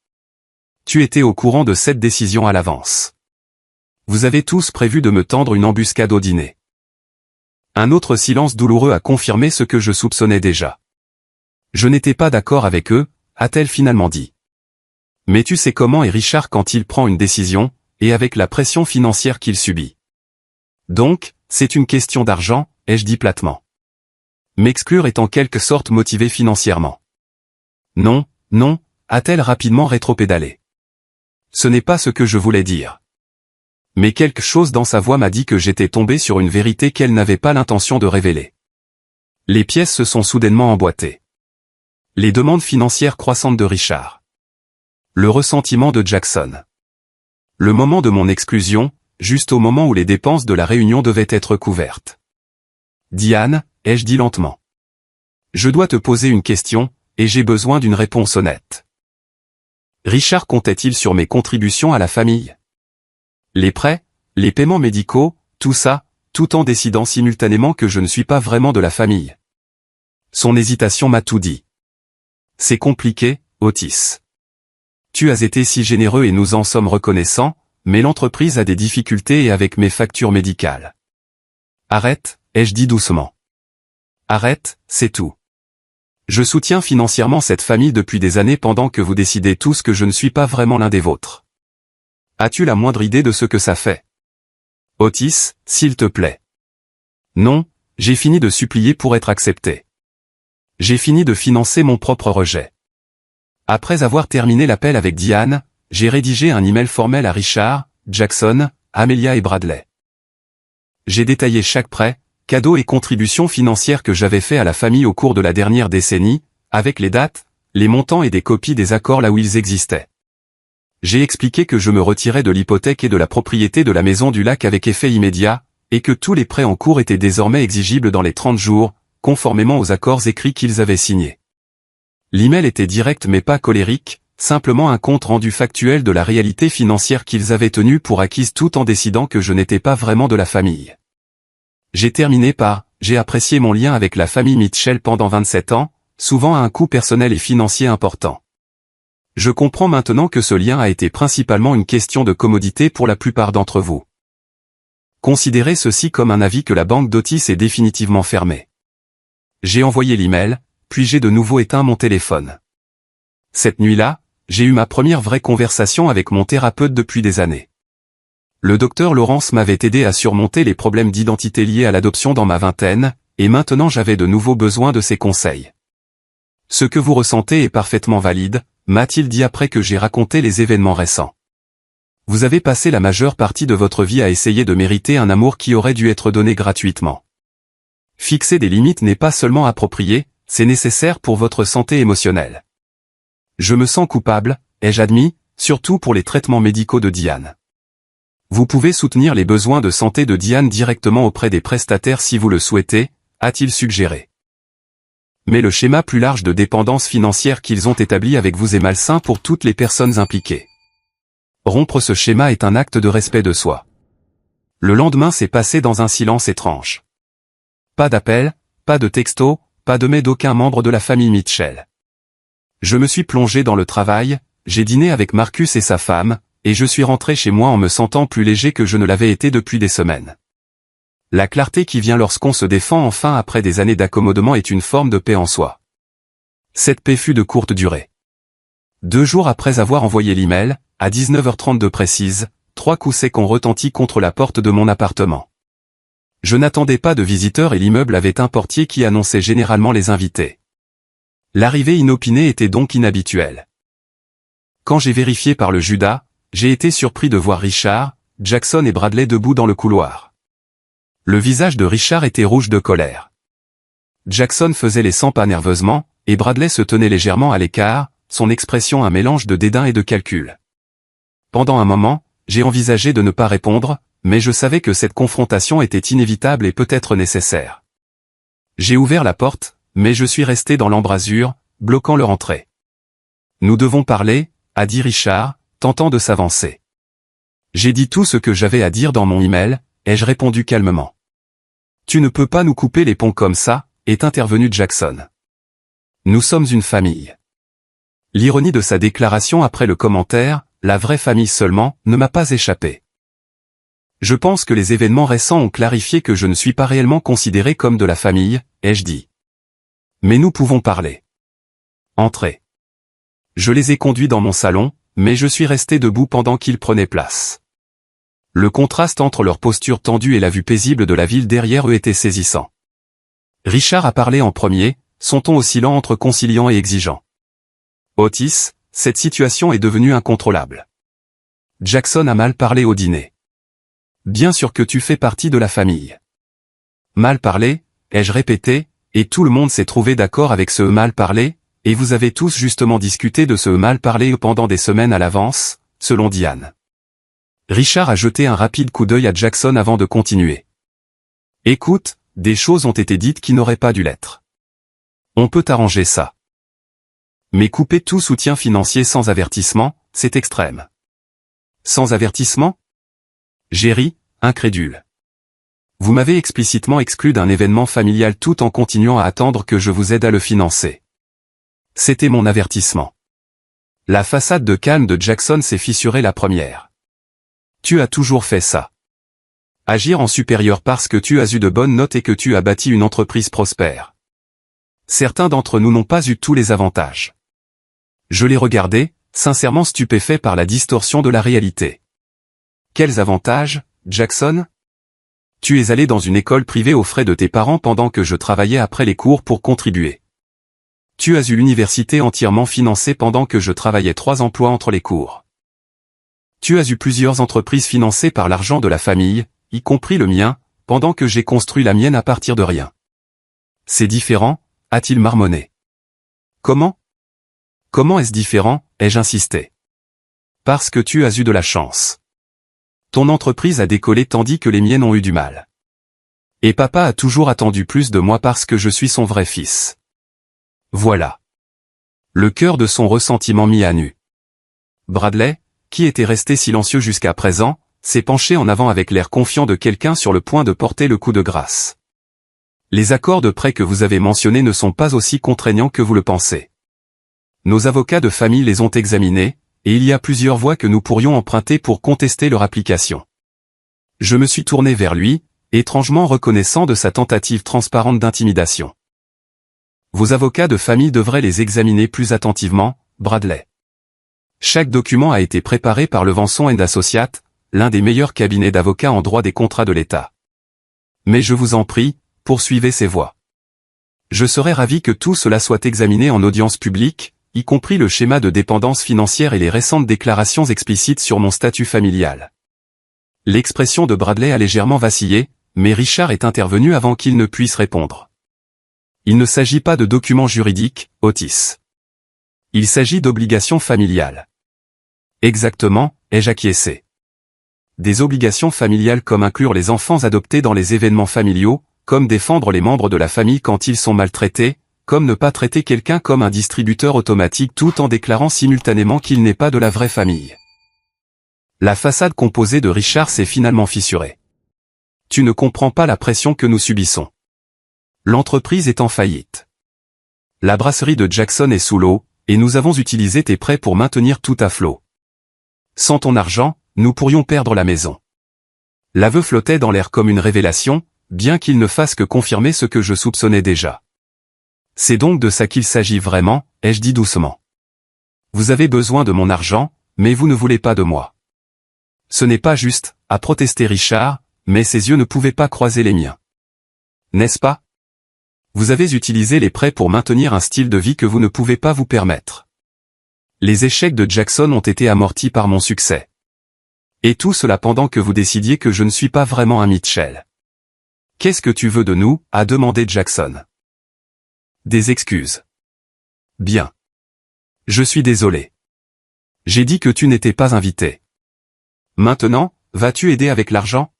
Tu étais au courant de cette décision à l'avance. Vous avez tous prévu de me tendre une embuscade au dîner. Un autre silence douloureux a confirmé ce que je soupçonnais déjà. Je n'étais pas d'accord avec eux, a-t-elle finalement dit. Mais tu sais comment est Richard quand il prend une décision, et avec la pression financière qu'il subit. Donc, c'est une question d'argent, ai-je dit platement. M'exclure est en quelque sorte motivé financièrement. Non, non, a-t-elle rapidement rétropédalé. Ce n'est pas ce que je voulais dire. Mais quelque chose dans sa voix m'a dit que j'étais tombé sur une vérité qu'elle n'avait pas l'intention de révéler. Les pièces se sont soudainement emboîtées. Les demandes financières croissantes de Richard. Le ressentiment de Jackson. Le moment de mon exclusion, juste au moment où les dépenses de la réunion devaient être couvertes. Diane, ai-je dit lentement. Je dois te poser une question, et j'ai besoin d'une réponse honnête. Richard comptait-il sur mes contributions à la famille? Les prêts, les paiements médicaux, tout ça, tout en décidant simultanément que je ne suis pas vraiment de la famille. Son hésitation m'a tout dit. C'est compliqué, Otis. Tu as été si généreux et nous en sommes reconnaissants, mais l'entreprise a des difficultés et avec mes factures médicales. Arrête, ai-je dit doucement. Arrête, c'est tout. Je soutiens financièrement cette famille depuis des années pendant que vous décidez tous que je ne suis pas vraiment l'un des vôtres. As-tu la moindre idée de ce que ça fait? Otis, s'il te plaît. Non, j'ai fini de supplier pour être accepté. J'ai fini de financer mon propre rejet. Après avoir terminé l'appel avec Diane, j'ai rédigé un email formel à Richard, Jackson, Amelia et Bradley. J'ai détaillé chaque prêt, cadeau et contribution financière que j'avais fait à la famille au cours de la dernière décennie, avec les dates, les montants et des copies des accords là où ils existaient. J'ai expliqué que je me retirais de l'hypothèque et de la propriété de la maison du lac avec effet immédiat, et que tous les prêts en cours étaient désormais exigibles dans les 30 jours, conformément aux accords écrits qu'ils avaient signés. L'email était direct mais pas colérique, simplement un compte rendu factuel de la réalité financière qu'ils avaient tenue pour acquise tout en décidant que je n'étais pas vraiment de la famille. J'ai terminé par « J'ai apprécié mon lien avec la famille Mitchell pendant 27 ans, souvent à un coût personnel et financier important. Je comprends maintenant que ce lien a été principalement une question de commodité pour la plupart d'entre vous. Considérez ceci comme un avis que la banque d'Otis est définitivement fermée. » J'ai envoyé l'email, puis j'ai de nouveau éteint mon téléphone. Cette nuit-là, j'ai eu ma première vraie conversation avec mon thérapeute depuis des années. Le docteur Lawrence m'avait aidé à surmonter les problèmes d'identité liés à l'adoption dans ma vingtaine, et maintenant j'avais de nouveau besoin de ses conseils. Ce que vous ressentez est parfaitement valide, m'a-t-il dit après que j'ai raconté les événements récents. Vous avez passé la majeure partie de votre vie à essayer de mériter un amour qui aurait dû être donné gratuitement. Fixer des limites n'est pas seulement approprié, c'est nécessaire pour votre santé émotionnelle. Je me sens coupable, ai-je admis, surtout pour les traitements médicaux de Diane. Vous pouvez soutenir les besoins de santé de Diane directement auprès des prestataires si vous le souhaitez, a-t-il suggéré. Mais le schéma plus large de dépendance financière qu'ils ont établi avec vous est malsain pour toutes les personnes impliquées. Rompre ce schéma est un acte de respect de soi. Le lendemain s'est passé dans un silence étrange. Pas d'appel, pas de texto, pas de mail d'aucun membre de la famille Mitchell. Je me suis plongé dans le travail, j'ai dîné avec Marcus et sa femme, et je suis rentré chez moi en me sentant plus léger que je ne l'avais été depuis des semaines. La clarté qui vient lorsqu'on se défend enfin après des années d'accommodement est une forme de paix en soi. Cette paix fut de courte durée. 2 jours après avoir envoyé l'email, à 19h32 précise, 3 coups secs ont retenti contre la porte de mon appartement. Je n'attendais pas de visiteurs et l'immeuble avait un portier qui annonçait généralement les invités. L'arrivée inopinée était donc inhabituelle. Quand j'ai vérifié par le Judas, j'ai été surpris de voir Richard, Jackson et Bradley debout dans le couloir. Le visage de Richard était rouge de colère. Jackson faisait les 100 pas nerveusement, et Bradley se tenait légèrement à l'écart, son expression un mélange de dédain et de calcul. Pendant un moment, j'ai envisagé de ne pas répondre, mais je savais que cette confrontation était inévitable et peut-être nécessaire. J'ai ouvert la porte, mais je suis resté dans l'embrasure, bloquant leur entrée. Nous devons parler, a dit Richard, tentant de s'avancer. J'ai dit tout ce que j'avais à dire dans mon email, ai-je répondu calmement. Tu ne peux pas nous couper les ponts comme ça, est intervenu Jackson. Nous sommes une famille. L'ironie de sa déclaration après le commentaire, la vraie famille seulement, ne m'a pas échappé. Je pense que les événements récents ont clarifié que je ne suis pas réellement considéré comme de la famille, ai-je dit. Mais nous pouvons parler. Entrez. Je les ai conduits dans mon salon, mais je suis resté debout pendant qu'ils prenaient place. Le contraste entre leur posture tendue et la vue paisible de la ville derrière eux était saisissant. Richard a parlé en premier, son ton oscillant entre conciliant et exigeant. Otis, cette situation est devenue incontrôlable. Jackson a mal parlé au dîner. Bien sûr que tu fais partie de la famille. Mal parlé, ai-je répété, et tout le monde s'est trouvé d'accord avec ce mal parlé, et vous avez tous justement discuté de ce mal parlé pendant des semaines à l'avance, selon Diane. Richard a jeté un rapide coup d'œil à Jackson avant de continuer. Écoute, des choses ont été dites qui n'auraient pas dû l'être. On peut arranger ça. Mais couper tout soutien financier sans avertissement, c'est extrême. Sans avertissement ? J'ai ri, incrédule. Vous m'avez explicitement exclu d'un événement familial tout en continuant à attendre que je vous aide à le financer. C'était mon avertissement. La façade de calme de Jackson s'est fissurée la première. Tu as toujours fait ça. Agir en supérieur parce que tu as eu de bonnes notes et que tu as bâti une entreprise prospère. Certains d'entre nous n'ont pas eu tous les avantages. Je l'ai regardé, sincèrement stupéfait par la distorsion de la réalité. Quels avantages, Jackson ? Tu es allé dans une école privée aux frais de tes parents pendant que je travaillais après les cours pour contribuer. Tu as eu l'université entièrement financée pendant que je travaillais 3 emplois entre les cours. Tu as eu plusieurs entreprises financées par l'argent de la famille, y compris le mien, pendant que j'ai construit la mienne à partir de rien. C'est différent, a-t-il marmonné. Comment ? Comment est-ce différent, ai-je insisté. Parce que tu as eu de la chance. Ton entreprise a décollé tandis que les miennes ont eu du mal. Et papa a toujours attendu plus de moi parce que je suis son vrai fils. Voilà. Le cœur de son ressentiment mis à nu. Bradley, qui était resté silencieux jusqu'à présent, s'est penché en avant avec l'air confiant de quelqu'un sur le point de porter le coup de grâce. Les accords de prêt que vous avez mentionnés ne sont pas aussi contraignants que vous le pensez. Nos avocats de famille les ont examinés, et il y a plusieurs voies que nous pourrions emprunter pour contester leur application. Je me suis tourné vers lui, étrangement reconnaissant de sa tentative transparente d'intimidation. Vos avocats de famille devraient les examiner plus attentivement, Bradley. Chaque document a été préparé par Levenson & Associates, l'un des meilleurs cabinets d'avocats en droit des contrats de l'État. Mais je vous en prie, poursuivez ces voies. Je serais ravi que tout cela soit examiné en audience publique, y compris le schéma de dépendance financière et les récentes déclarations explicites sur mon statut familial. L'expression de Bradley a légèrement vacillé, mais Richard est intervenu avant qu'il ne puisse répondre. Il ne s'agit pas de documents juridiques, Otis. Il s'agit d'obligations familiales. Exactement, ai-je acquiescé. des obligations familiales comme inclure les enfants adoptés dans les événements familiaux, comme défendre les membres de la famille quand ils sont maltraités, comme ne pas traiter quelqu'un comme un distributeur automatique tout en déclarant simultanément qu'il n'est pas de la vraie famille. La façade composée de Richard s'est finalement fissurée. Tu ne comprends pas la pression que nous subissons. L'entreprise est en faillite. La brasserie de Jackson est sous l'eau, et nous avons utilisé tes prêts pour maintenir tout à flot. Sans ton argent, nous pourrions perdre la maison. L'aveu flottait dans l'air comme une révélation, bien qu'il ne fasse que confirmer ce que je soupçonnais déjà. C'est donc de ça qu'il s'agit vraiment, ai-je dit doucement. Vous avez besoin de mon argent, mais vous ne voulez pas de moi. Ce n'est pas juste, a protesté Richard, mais ses yeux ne pouvaient pas croiser les miens. N'est-ce pas? Vous avez utilisé les prêts pour maintenir un style de vie que vous ne pouvez pas vous permettre. Les échecs de Jackson ont été amortis par mon succès. Et tout cela pendant que vous décidiez que je ne suis pas vraiment un Mitchell. Qu'est-ce que tu veux de nous, a demandé Jackson. Des excuses. Bien. Je suis désolé. J'ai dit que tu n'étais pas invité. Maintenant, vas-tu aider avec l'argent?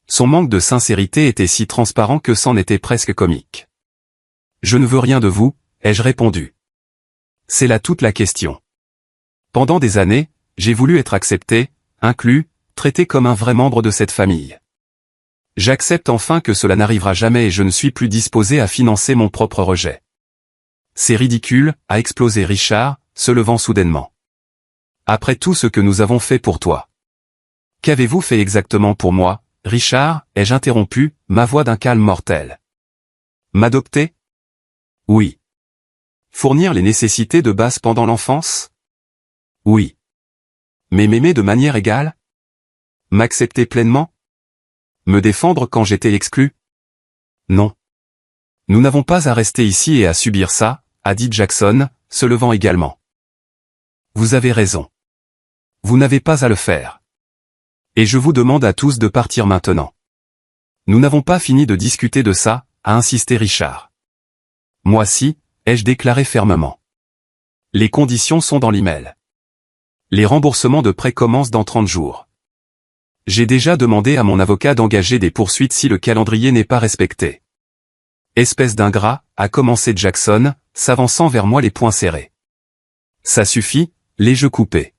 Son manque de sincérité était si transparent que c'en était presque comique. Je ne veux rien de vous, ai-je répondu. C'est là toute la question. Pendant des années, j'ai voulu être accepté, inclus, traité comme un vrai membre de cette famille. J'accepte enfin que cela n'arrivera jamais et je ne suis plus disposé à financer mon propre rejet. C'est ridicule, a explosé Richard, se levant soudainement. Après tout ce que nous avons fait pour toi. Qu'avez-vous fait exactement pour moi, Richard, ai-je interrompu, ma voix d'un calme mortel. M'adopter? Oui. Fournir les nécessités de base pendant l'enfance? Oui. Mais m'aimer de manière égale? M'accepter pleinement? Me défendre quand j'étais exclu? Non. Nous n'avons pas à rester ici et à subir ça, a dit Jackson, se levant également. Vous avez raison. Vous n'avez pas à le faire. Et je vous demande à tous de partir maintenant. Nous n'avons pas fini de discuter de ça, a insisté Richard. Moi si, ai-je déclaré fermement. Les conditions sont dans l'email. Les remboursements de prêts commencent dans 30 jours. J'ai déjà demandé à mon avocat d'engager des poursuites si le calendrier n'est pas respecté. Espèce d'ingrat, a commencé Jackson, s'avançant vers moi les poings serrés. Ça suffit, les jeux coupés.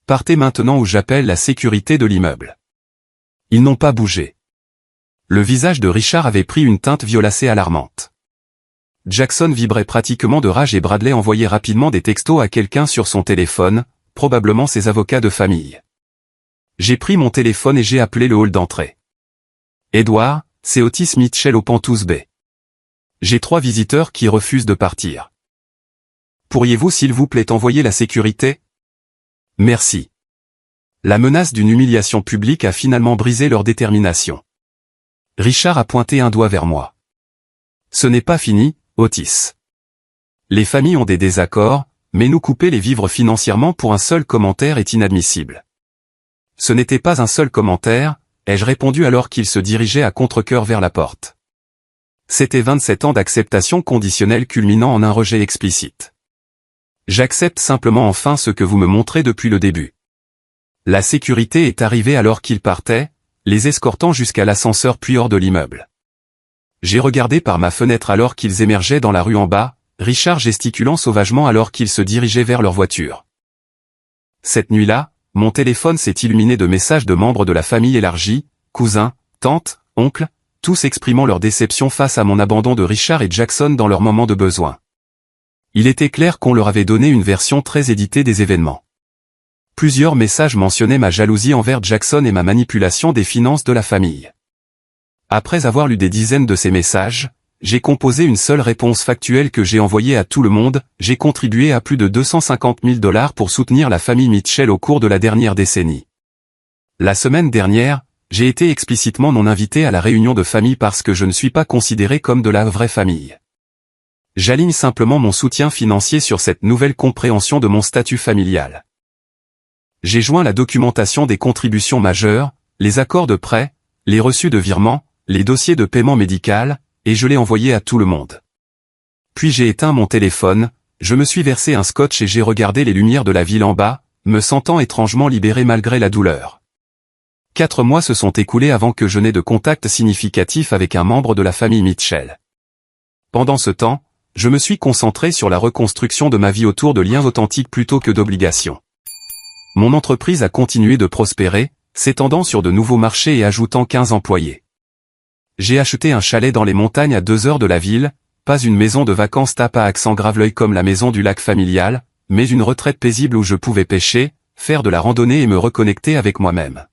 Partez maintenant ou j'appelle la sécurité de l'immeuble. Ils n'ont pas bougé. Le visage de Richard avait pris une teinte violacée alarmante. Jackson vibrait pratiquement de rage et Bradley envoyait rapidement des textos à quelqu'un sur son téléphone, probablement ses avocats de famille. J'ai pris mon téléphone et j'ai appelé le hall d'entrée. Edward, c'est Otis Mitchell au Penthouse Bay. J'ai 3 visiteurs qui refusent de partir. Pourriez-vous s'il vous plaît envoyer la sécurité? Merci. La menace d'une humiliation publique a finalement brisé leur détermination. Richard a pointé un doigt vers moi. Ce n'est pas fini, Otis. Les familles ont des désaccords, mais nous couper les vivre financièrement pour un seul commentaire est inadmissible. Ce n'était pas un seul commentaire, ai-je répondu alors qu'il se dirigeait à contre-cœur vers la porte. C'était 27 ans d'acceptation conditionnelle culminant en un rejet explicite. J'accepte simplement enfin ce que vous me montrez depuis le début. La sécurité est arrivée alors qu'ils partaient, les escortant jusqu'à l'ascenseur puis hors de l'immeuble. J'ai regardé par ma fenêtre alors qu'ils émergeaient dans la rue en bas, Richard gesticulant sauvagement alors qu'ils se dirigeaient vers leur voiture. Cette nuit-là, mon téléphone s'est illuminé de messages de membres de la famille élargie, cousins, tantes, oncles, tous exprimant leur déception face à mon abandon de Richard et Jackson dans leur moment de besoin. Il était clair qu'on leur avait donné une version très éditée des événements. Plusieurs messages mentionnaient ma jalousie envers Jackson et ma manipulation des finances de la famille. Après avoir lu des dizaines de ces messages, j'ai composé une seule réponse factuelle que j'ai envoyée à tout le monde. J'ai contribué à plus de 250 000 $ pour soutenir la famille Mitchell au cours de la dernière décennie. La semaine dernière, j'ai été explicitement non invité à la réunion de famille parce que je ne suis pas considéré comme de la vraie famille. J'aligne simplement mon soutien financier sur cette nouvelle compréhension de mon statut familial. J'ai joint la documentation des contributions majeures, les accords de prêt, les reçus de virement, les dossiers de paiement médical, et je l'ai envoyé à tout le monde. Puis j'ai éteint mon téléphone, je me suis versé un scotch et j'ai regardé les lumières de la ville en bas, me sentant étrangement libéré malgré la douleur. 4 mois se sont écoulés avant que je n'aie de contact significatif avec un membre de la famille Mitchell. Pendant ce temps, je me suis concentré sur la reconstruction de ma vie autour de liens authentiques plutôt que d'obligations. Mon entreprise a continué de prospérer, s'étendant sur de nouveaux marchés et ajoutant 15 employés. J'ai acheté un chalet dans les montagnes à 2 heures de la ville, pas une maison de vacances tape à accent grave-l'œil comme la maison du lac familial, mais une retraite paisible où je pouvais pêcher, faire de la randonnée et me reconnecter avec moi-même.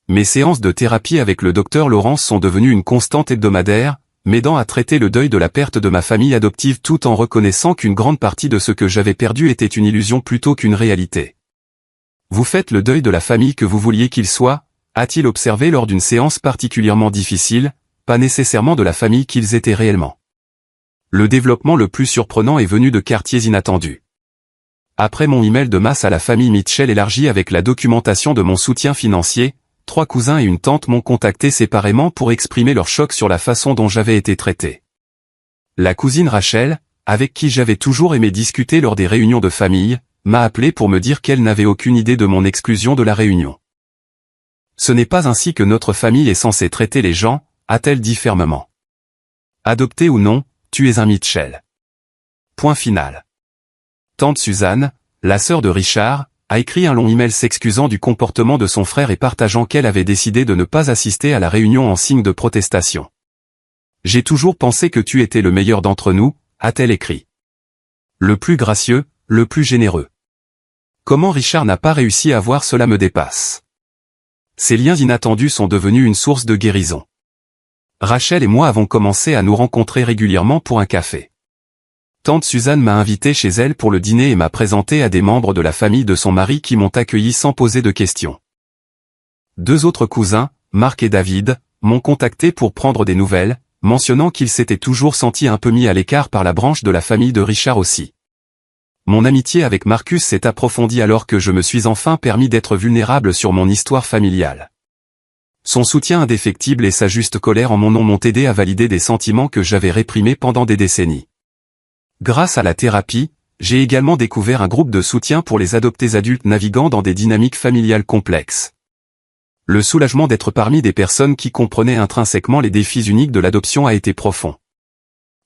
Mes séances de thérapie avec le docteur Laurence sont devenues une constante hebdomadaire, m'aidant à traiter le deuil de la perte de ma famille adoptive tout en reconnaissant qu'une grande partie de ce que j'avais perdu était une illusion plutôt qu'une réalité. Vous faites le deuil de la famille que vous vouliez qu'il soit, a-t-il observé lors d'une séance particulièrement difficile, pas nécessairement de la famille qu'ils étaient réellement. Le développement le plus surprenant est venu de quartiers inattendus. Après mon email de masse à la famille Mitchell élargi avec la documentation de mon soutien financier, 3 cousins et une tante m'ont contacté séparément pour exprimer leur choc sur la façon dont j'avais été traité. La cousine Rachel, avec qui j'avais toujours aimé discuter lors des réunions de famille, m'a appelé pour me dire qu'elle n'avait aucune idée de mon exclusion de la réunion. Ce n'est pas ainsi que notre famille est censée traiter les gens, a-t-elle dit fermement. Adopté ou non, tu es un Mitchell. Point final. Tante Suzanne, la sœur de Richard, a écrit un long email s'excusant du comportement de son frère et partageant qu'elle avait décidé de ne pas assister à la réunion en signe de protestation. J'ai toujours pensé que tu étais le meilleur d'entre nous, a-t-elle écrit. Le plus gracieux, le plus généreux. Comment Richard n'a pas réussi à voir cela me dépasse. Ces liens inattendus sont devenus une source de guérison. Rachel et moi avons commencé à nous rencontrer régulièrement pour un café. Tante Suzanne m'a invité chez elle pour le dîner et m'a présenté à des membres de la famille de son mari qui m'ont accueilli sans poser de questions. 2 autres cousins, Marc et David, m'ont contacté pour prendre des nouvelles, mentionnant qu'ils s'étaient toujours sentis un peu mis à l'écart par la branche de la famille de Richard aussi. Mon amitié avec Marcus s'est approfondie alors que je me suis enfin permis d'être vulnérable sur mon histoire familiale. Son soutien indéfectible et sa juste colère en mon nom m'ont aidé à valider des sentiments que j'avais réprimés pendant des décennies. Grâce à la thérapie, j'ai également découvert un groupe de soutien pour les adoptés adultes naviguant dans des dynamiques familiales complexes. Le soulagement d'être parmi des personnes qui comprenaient intrinsèquement les défis uniques de l'adoption a été profond.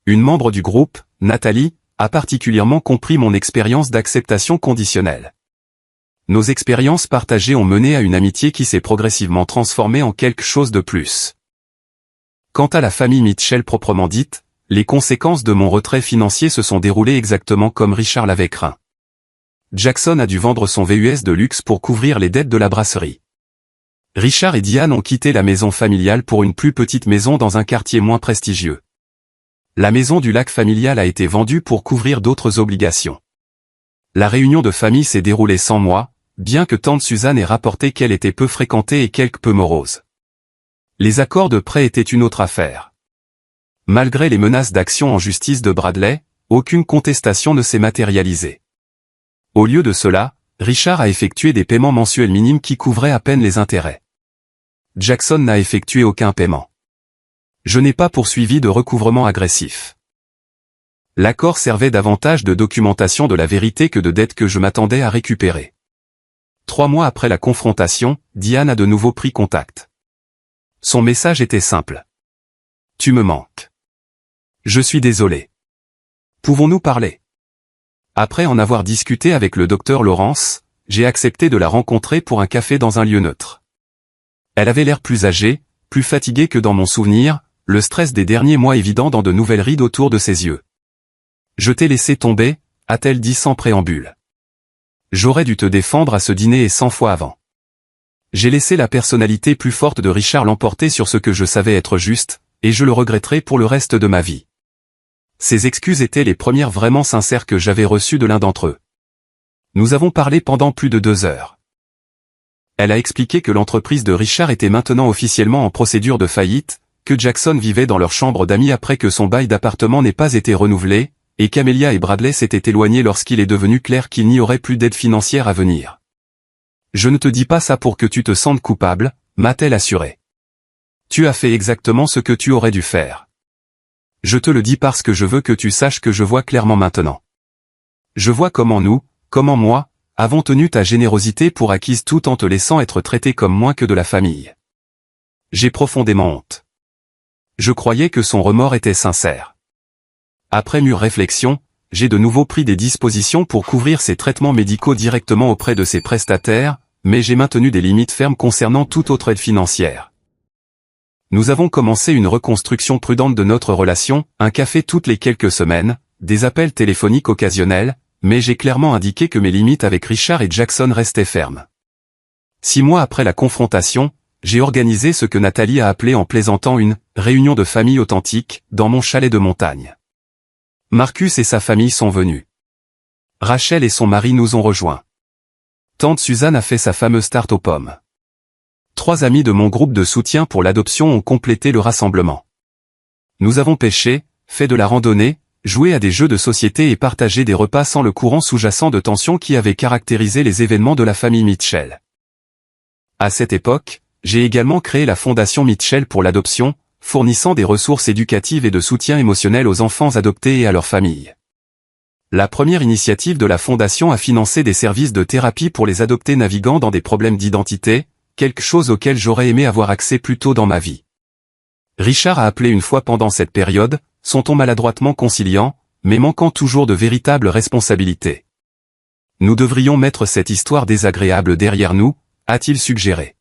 Une membre du groupe, Nathalie, a particulièrement compris mon expérience d'acceptation conditionnelle. Nos expériences partagées ont mené à une amitié qui s'est progressivement transformée en quelque chose de plus. Quant à la famille Mitchell proprement dite, les conséquences de mon retrait financier se sont déroulées exactement comme Richard l'avait craint. Jackson a dû vendre son VUS de luxe pour couvrir les dettes de la brasserie. Richard et Diane ont quitté la maison familiale pour une plus petite maison dans un quartier moins prestigieux. La maison du lac familial a été vendue pour couvrir d'autres obligations. La réunion de famille s'est déroulée sans moi, bien que tante Suzanne ait rapporté qu'elle était peu fréquentée et quelque peu morose. Les accords de prêt étaient une autre affaire. Malgré les menaces d'action en justice de Bradley, aucune contestation ne s'est matérialisée. Au lieu de cela, Richard a effectué des paiements mensuels minimes qui couvraient à peine les intérêts. Jackson n'a effectué aucun paiement. Je n'ai pas poursuivi de recouvrement agressif. L'accord servait davantage de documentation de la vérité que de dettes que je m'attendais à récupérer. 3 mois après la confrontation, Diane a de nouveau pris contact. Son message était simple. Tu me manques. Je suis désolé. Pouvons-nous parler? Après en avoir discuté avec le docteur Laurence, j'ai accepté de la rencontrer pour un café dans un lieu neutre. Elle avait l'air plus âgée, plus fatiguée que dans mon souvenir, le stress des derniers mois évident dans de nouvelles rides autour de ses yeux. Je t'ai laissé tomber, a-t-elle dit sans préambule. J'aurais dû te défendre à ce dîner et 100 fois avant. J'ai laissé la personnalité plus forte de Richard l'emporter sur ce que je savais être juste, et je le regretterai pour le reste de ma vie. Ces excuses étaient les premières vraiment sincères que j'avais reçues de l'un d'entre eux. Nous avons parlé pendant plus de 2 heures. Elle a expliqué que l'entreprise de Richard était maintenant officiellement en procédure de faillite, que Jackson vivait dans leur chambre d'amis après que son bail d'appartement n'ait pas été renouvelé, et qu'Amelia et Bradley s'étaient éloignés lorsqu'il est devenu clair qu'il n'y aurait plus d'aide financière à venir. Je ne te dis pas ça pour que tu te sentes coupable, m'a-t-elle assuré. Tu as fait exactement ce que tu aurais dû faire. Je te le dis parce que je veux que tu saches que je vois clairement maintenant. Je vois comment nous, comment moi, avons tenu ta générosité pour acquise tout en te laissant être traité comme moins que de la famille. J'ai profondément honte. Je croyais que son remords était sincère. Après mûre réflexion, j'ai de nouveau pris des dispositions pour couvrir ses traitements médicaux directement auprès de ses prestataires, mais j'ai maintenu des limites fermes concernant toute autre aide financière. Nous avons commencé une reconstruction prudente de notre relation, un café toutes les quelques semaines, des appels téléphoniques occasionnels, mais j'ai clairement indiqué que mes limites avec Richard et Jackson restaient fermes. 6 mois après la confrontation, j'ai organisé ce que Nathalie a appelé en plaisantant une « réunion de famille authentique » dans mon chalet de montagne. Marcus et sa famille sont venus. Rachel et son mari nous ont rejoints. Tante Suzanne a fait sa fameuse tarte aux pommes. 3 amis de mon groupe de soutien pour l'adoption ont complété le rassemblement. Nous avons pêché, fait de la randonnée, joué à des jeux de société et partagé des repas sans le courant sous-jacent de tension qui avait caractérisé les événements de la famille Mitchell. À cette époque, j'ai également créé la Fondation Mitchell pour l'adoption, fournissant des ressources éducatives et de soutien émotionnel aux enfants adoptés et à leurs familles. La première initiative de la Fondation a financé des services de thérapie pour les adoptés naviguant dans des problèmes d'identité, quelque chose auquel j'aurais aimé avoir accès plus tôt dans ma vie. Richard a appelé une fois pendant cette période, son ton maladroitement conciliant, mais manquant toujours de véritable responsabilité. Nous devrions mettre cette histoire désagréable derrière nous, a-t-il suggéré.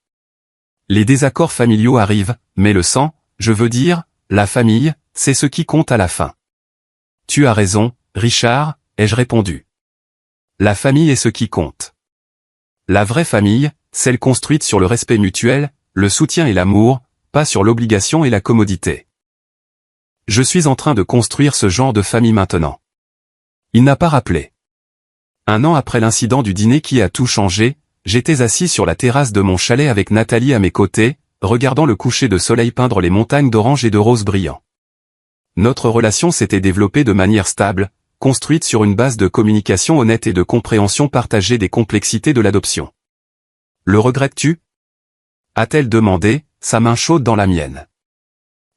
Les désaccords familiaux arrivent, mais le sang, je veux dire, la famille, c'est ce qui compte à la fin. Tu as raison, Richard, ai-je répondu. La famille est ce qui compte. La vraie famille, celle construite sur le respect mutuel, le soutien et l'amour, pas sur l'obligation et la commodité. Je suis en train de construire ce genre de famille maintenant. Il n'a pas rappelé. 1 an après l'incident du dîner qui a tout changé, j'étais assis sur la terrasse de mon chalet avec Nathalie à mes côtés, regardant le coucher de soleil peindre les montagnes d'orange et de rose brillants. Notre relation s'était développée de manière stable, construite sur une base de communication honnête et de compréhension partagée des complexités de l'adoption. Le regrettes-tu ? A-t-elle demandé, sa main chaude dans la mienne.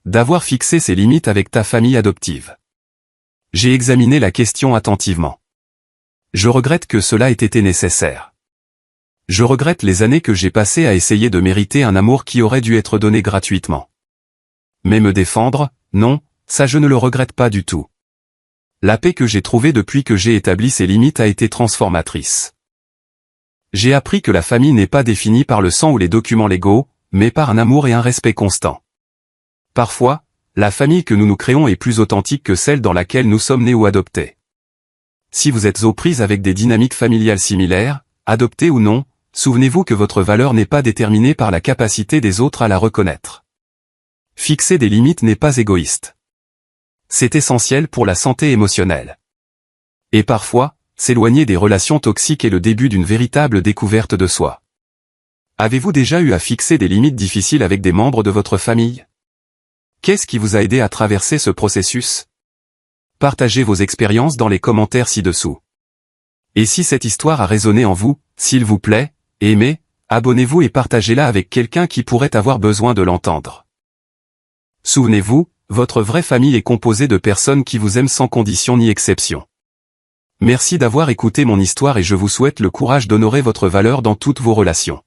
D'avoir fixé ses limites avec ta famille adoptive. J'ai examiné la question attentivement. Je regrette que cela ait été nécessaire. Je regrette les années que j'ai passées à essayer de mériter un amour qui aurait dû être donné gratuitement. Mais me défendre, non, ça je ne le regrette pas du tout. La paix que j'ai trouvée depuis que j'ai établi ces limites a été transformatrice. J'ai appris que la famille n'est pas définie par le sang ou les documents légaux, mais par un amour et un respect constant. Parfois, la famille que nous nous créons est plus authentique que celle dans laquelle nous sommes nés ou adoptés. Si vous êtes aux prises avec des dynamiques familiales similaires, adoptées ou non, souvenez-vous que votre valeur n'est pas déterminée par la capacité des autres à la reconnaître. Fixer des limites n'est pas égoïste. C'est essentiel pour la santé émotionnelle. Et parfois, s'éloigner des relations toxiques est le début d'une véritable découverte de soi. Avez-vous déjà eu à fixer des limites difficiles avec des membres de votre famille ? Qu'est-ce qui vous a aidé à traverser ce processus ? Partagez vos expériences dans les commentaires ci-dessous. Et si cette histoire a résonné en vous, s'il vous plaît, aimez, abonnez-vous et partagez-la avec quelqu'un qui pourrait avoir besoin de l'entendre. Souvenez-vous, votre vraie famille est composée de personnes qui vous aiment sans condition ni exception. Merci d'avoir écouté mon histoire et je vous souhaite le courage d'honorer votre valeur dans toutes vos relations.